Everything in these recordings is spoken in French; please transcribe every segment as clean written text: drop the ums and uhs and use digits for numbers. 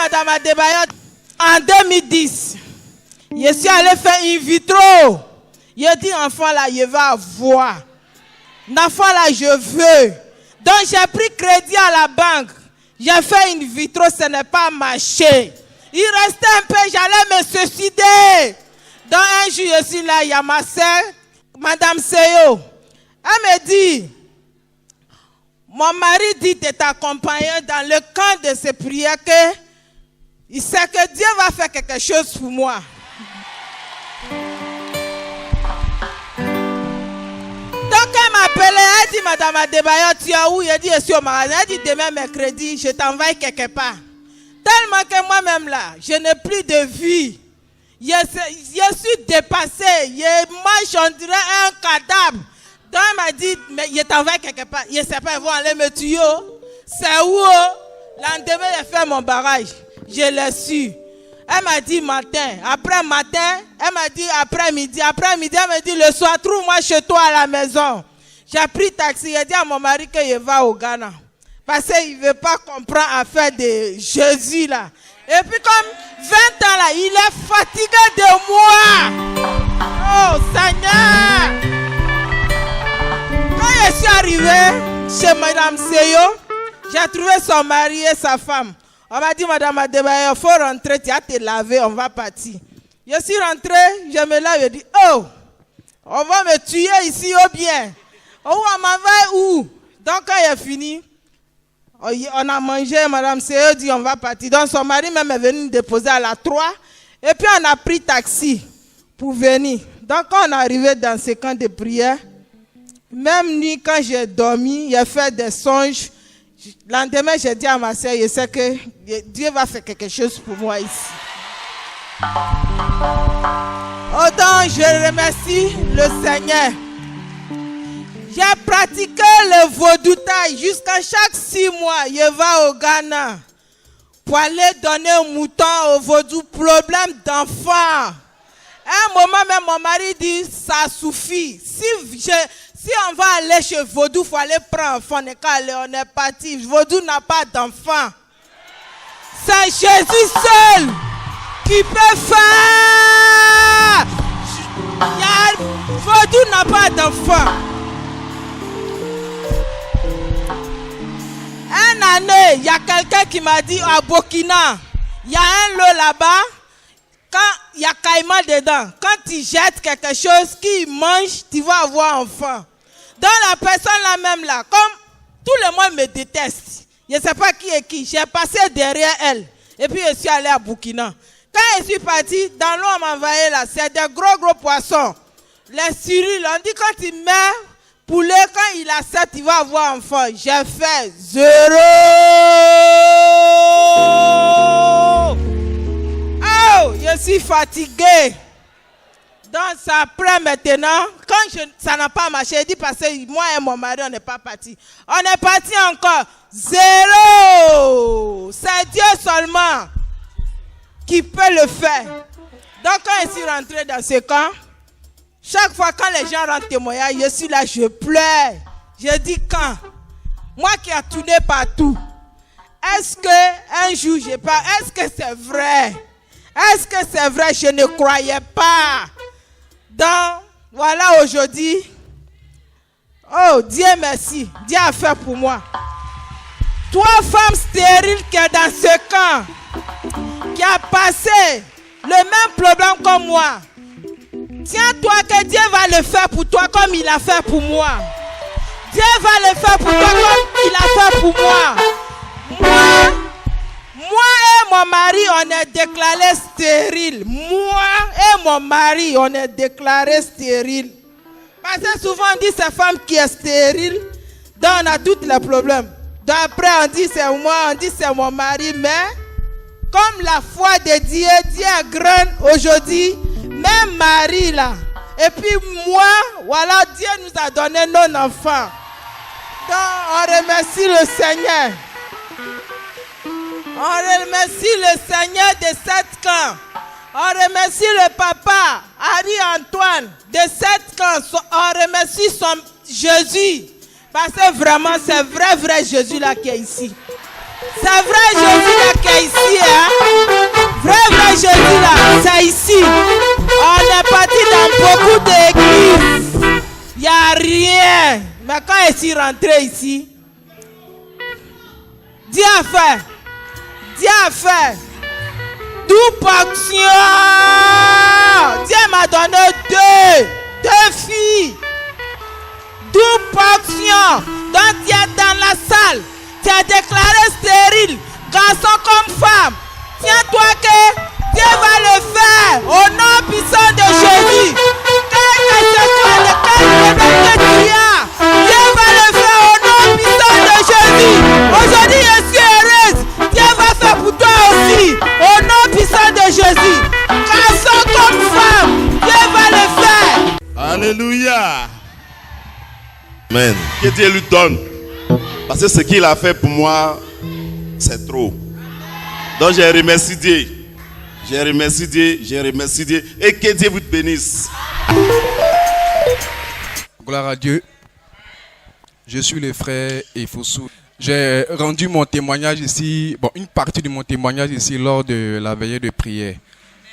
Madame Adebayo, en 2010, je suis allé faire in vitro. Je dis, enfant là, je vais avoir. L'enfant là, je veux. Donc j'ai pris crédit à la banque. J'ai fait in vitro, ce n'est pas marché. Il restait un peu, j'allais me suicider. Donc un jour, je suis là, il y a ma soeur, Madame Seyo. Elle me dit, mon mari dit de t'accompagner dans le camp de ces prières que il sait que Dieu va faire quelque chose pour moi. Donc elle m'appelait, elle dit, Madame Adebayo, tu es où? Je dis, je suis au magasin. Elle dit, demain mercredi, je t'envoie quelque part. Tellement que moi-même là, je n'ai plus de vie. Je suis dépassée. Je mange, on dirait un cadavre. Donc elle m'a dit, mais je t'envoie quelque part. Je ne sais pas, ils vont aller me tuer. C'est où? Lendemain, j'ai fait mon barrage. Je l'ai su. Elle m'a dit matin. Après matin, elle m'a dit après-midi. Après-midi, elle m'a dit le soir, trouve-moi chez toi à la maison. J'ai pris taxi. J'ai dit à mon mari que je vais au Ghana. Parce qu'il ne veut pas comprendre l'affaire de Jésus là. Et puis comme 20 ans là, il est fatigué de moi. Oh Seigneur. Quand je suis arrivé chez Madame Seyo, j'ai trouvé son mari et sa femme. On m'a dit, Madame Adebayo, il faut rentrer, tu as te laver, on va partir. Je suis rentrée, je me lave, je dis, oh, on va me tuer ici ou bien. Oh, on m'envoie où? Donc quand il est fini, on a mangé, Madame Seyo dit, on va partir. Donc son mari même est venu déposer à la 3. Et puis on a pris taxi pour venir. Donc quand on est arrivé dans ce camp de prière, même nuit quand j'ai dormi, j'ai fait des songes. Le lendemain, j'ai dit à ma soeur, je sais que Dieu va faire quelque chose pour moi ici. Autant je remercie le Seigneur. J'ai pratiqué le vaudoutage jusqu'à chaque 6 mois. Je vais au Ghana pour aller donner un mouton au vaudou. Problème d'enfant. À un moment même, mon mari dit, ça suffit. Si on va aller chez Vaudou, il faut aller prendre enfant. On est parti. Vaudou n'a pas d'enfant. C'est Jésus seul qui peut faire. Vaudou n'a pas d'enfant. Une année, il y a quelqu'un qui m'a dit à Burkina, il y a un lot là-bas. Quand il y a caïman dedans, quand tu jettes quelque chose qui mange, tu vas avoir enfant. Donc la personne là même là, comme tout le monde me déteste, je ne sais pas qui est qui, j'ai passé derrière elle. Et puis je suis allé à Burkina. Quand je suis parti, dans l'eau on m'a envoyé là, c'est des gros poissons. Les cyrils, on dit quand tu mets poulet, quand il accepte, il va avoir enfant. J'ai fait 0. Oh, je suis fatigué. Donc, ça après maintenant, quand ça n'a pas marché, je dis parce que moi et mon mari, on n'est pas partis. On est parti encore 0. C'est Dieu seulement qui peut le faire. Donc, quand je suis rentré dans ce camp, chaque fois quand les gens rentrent témoignage, je suis là, je pleure. Je dis quand? Moi qui ai tourné partout, est-ce qu'un jour je parle, est-ce que c'est vrai? Est-ce que c'est vrai? Je ne croyais pas. Donc, voilà aujourd'hui. Oh, Dieu merci. Dieu a fait pour moi. 3 femmes stériles qui sont dans ce camp, qui a passé le même problème comme moi. Tiens-toi que Dieu va le faire pour toi comme il a fait pour moi. Dieu va le faire pour toi comme il a fait pour moi. Moi et mon mari, on est déclarés stériles. Moi et mon mari, on est déclarés stériles. Parce que souvent on dit c'est femme qui est stérile, donc on a tous les problèmes. Donc après on dit c'est moi, on dit c'est mon mari, mais comme la foi de Dieu, Dieu est grand aujourd'hui, même Marie là. Et puis moi, voilà, Dieu nous a donné nos enfants. Donc on remercie le Seigneur. On remercie le Seigneur de cette camp. On remercie le papa, Harry-Antoine, de cette camp. On remercie son Jésus. Parce que vraiment, c'est vrai Jésus là qui est ici. C'est vrai Jésus là qui est ici. Hein? quand je suis rentré ici, Dieu a fait double portion. Dieu m'a donné deux filles, double portion. Donc tu es dans la salle, tu as déclaré stérile, garçon comme femme. Tiens-toi que Dieu va le faire au nom puissant de Jésus. Quel que ce soit le problème que tu as, Dieu va le faire au nom puissant de Jésus. Aujourd'hui, je suis heureuse. Dieu va faire pour toi aussi au nom puissant de Jésus. Garçon comme femme, Dieu va le faire. Alléluia. Amen. Que Dieu lui donne. Parce que ce qu'il a fait pour moi, c'est trop. Donc j'ai remercié Dieu. J'ai remercié Dieu. Et que Dieu vous bénisse. Gloire à Dieu. Je suis le frère Efosu. J'ai rendu mon témoignage ici, une partie de mon témoignage ici lors de la veillée de prière.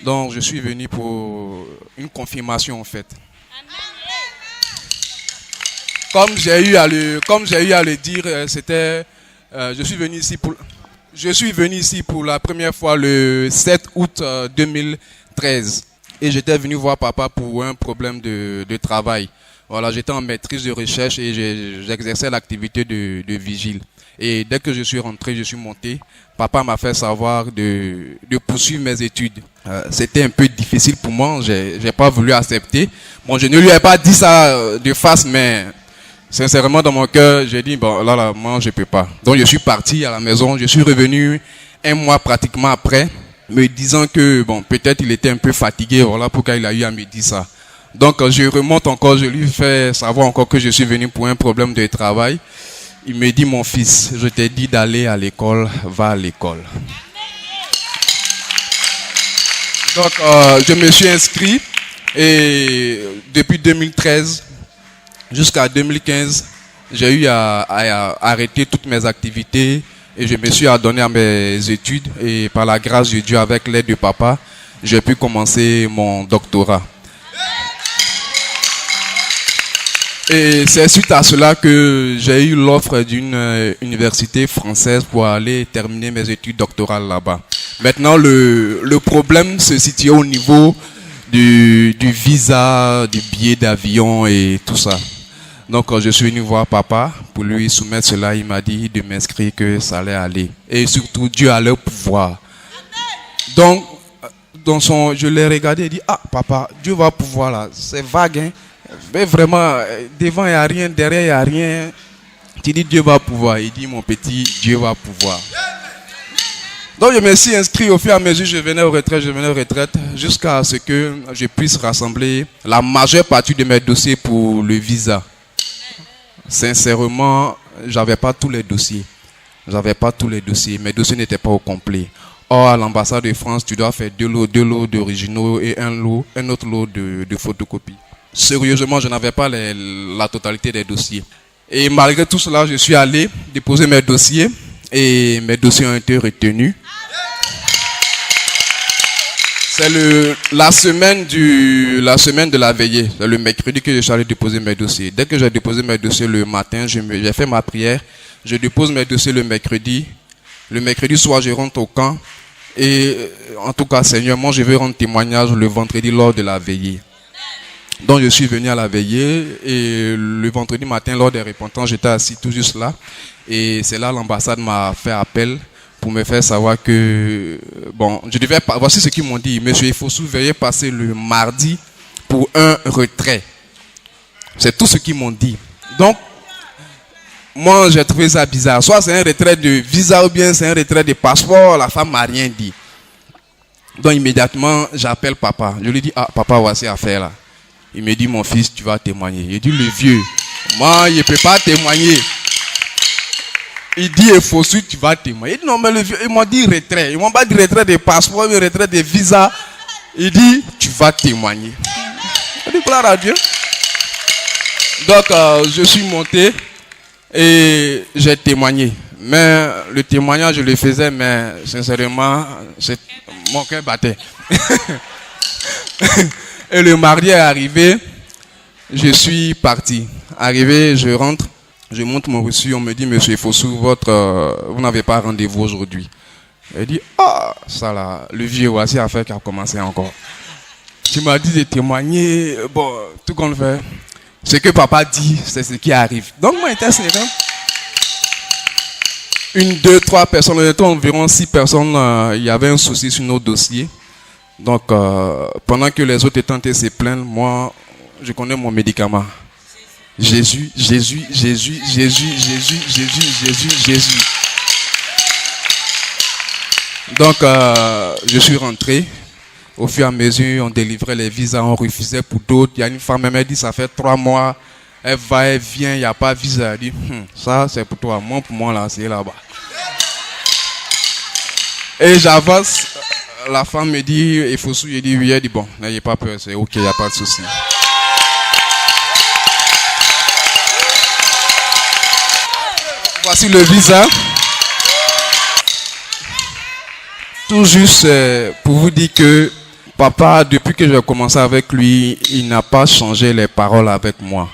Donc je suis venu pour une confirmation en fait. Comme j'ai eu à le dire, je suis venu ici pour la première fois le 7 août 2013 et j'étais venu voir papa pour un problème de travail. Voilà, j'étais en maîtrise de recherche et j'exerçais l'activité de vigile. Et dès que je suis rentré, je suis monté. Papa m'a fait savoir de poursuivre mes études. C'était un peu difficile pour moi, j'ai pas voulu accepter. Bon, je ne lui ai pas dit ça de face, mais sincèrement, dans mon cœur, j'ai dit, là, moi, je peux pas. Donc, je suis parti à la maison. Je suis revenu un mois pratiquement après, me disant que, peut-être il était un peu fatigué. Voilà pourquoi il a eu à me dire ça. Donc, je remonte encore, je lui fais savoir encore que je suis venu pour un problème de travail. Il me dit, mon fils, je t'ai dit d'aller à l'école, va à l'école. Donc, je me suis inscrit et depuis 2013, jusqu'à 2015, j'ai eu à arrêter toutes mes activités et je me suis adonné à mes études. Et par la grâce de Dieu, avec l'aide de papa, j'ai pu commencer mon doctorat. Et c'est suite à cela que j'ai eu l'offre d'une université française pour aller terminer mes études doctorales là-bas. Maintenant, le problème se situe au niveau du visa, du billet d'avion et tout ça. Donc, je suis venu voir papa pour lui soumettre cela. Il m'a dit de m'inscrire, que ça allait aller. Et surtout, Dieu a le pouvoir. Donc, je l'ai regardé et dit, papa, Dieu va pouvoir là. C'est vague, hein. Mais vraiment, devant, il n'y a rien, derrière, il n'y a rien. Tu dis, Dieu va pouvoir. Il dit, mon petit, Dieu va pouvoir. Donc, je me suis inscrit au fur et à mesure, je venais aux retraites, jusqu'à ce que je puisse rassembler la majeure partie de mes dossiers pour le visa. Sincèrement, j'avais pas tous les dossiers. Mes dossiers n'étaient pas au complet. Or, à l'ambassade de France, tu dois faire deux lots d'originaux et un autre lot de photocopies. Sérieusement, je n'avais pas la totalité des dossiers. Et malgré tout cela, je suis allé déposer mes dossiers et mes dossiers ont été retenus. C'est la semaine de la veillée, c'est le mercredi que je suis allé déposer mes dossiers. Dès que j'ai déposé mes dossiers le matin, j'ai fait ma prière. Je dépose mes dossiers le mercredi. Le mercredi soir, je rentre au camp. Et en tout cas, Seigneur, moi je veux rendre témoignage le vendredi lors de la veillée. Donc je suis venu à la veillée et le vendredi matin, lors des repentances, j'étais assis tout juste là. Et c'est là l'ambassade m'a fait appel pour me faire savoir que, voici ce qu'ils m'ont dit. Monsieur, il faut veuillez passer le mardi pour un retrait. C'est tout ce qu'ils m'ont dit. Donc, moi, j'ai trouvé ça bizarre. Soit c'est un retrait de visa ou bien c'est un retrait de passeport. La femme m'a rien dit. Donc, immédiatement, j'appelle papa. Je lui dis, papa, voici l'affaire là. Il me dit, mon fils, tu vas témoigner. Il dit, le vieux, moi, je ne peux pas témoigner. Il dit, il faut tu vas témoigner. Il dit, non, mais le vieux, il m'a dit retrait. Ils m'ont pas dit retrait de passeport, mais retrait de visa. Il dit, tu vas témoigner. Je dis, gloire à Dieu. Donc, je suis monté et j'ai témoigné. Mais le témoignage, je le faisais, mais sincèrement, mon cœur battait. Et le mardi est arrivé, je suis parti. Arrivé, je rentre. Je montre mon reçu, on me dit, monsieur Fossou, vous n'avez pas rendez-vous aujourd'hui. Elle dit, ah, ça là, le vieux, voici l'affaire qui a commencé encore. Tu m'as dit de témoigner, bon, tout qu'on fait. Ce que papa dit, c'est ce qui arrive. Donc, moi, j'étais serein. 1, 2, 3 personnes, on était environ 6 personnes, il y avait un souci sur nos dossiers. Donc, pendant que les autres étaient en train de se plaindre, moi, je connais mon médicament. Jésus, Jésus, Jésus, Jésus, Jésus, Jésus, Jésus, Jésus. Donc, je suis rentré. Au fur et à mesure, on délivrait les visas, on refusait pour d'autres. Il y a une femme, elle m'a dit, ça fait 3 mois. Elle va, elle vient, il n'y a pas de visa. Elle dit, ça c'est pour toi. Moi, pour moi, là, c'est là-bas. Et j'avance. La femme me dit, il faut souiller. Il dit, oui. Elle dit, bon, n'ayez pas peur, c'est ok, il n'y a pas de souci. Voici le visa. Tout juste pour vous dire que papa, depuis que j'ai commencé avec lui, il n'a pas changé les paroles avec moi.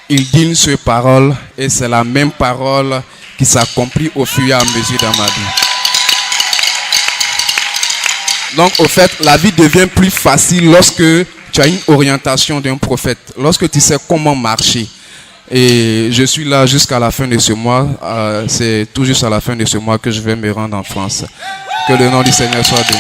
Il dit une seule parole et c'est la même parole qui s'accomplit au fur et à mesure dans ma vie. Donc, au fait, la vie devient plus facile lorsque tu as une orientation d'un prophète, lorsque tu sais comment marcher. Et je suis là jusqu'à la fin de ce mois. C'est tout juste à la fin de ce mois que je vais me rendre en France. Que le nom du Seigneur soit béni.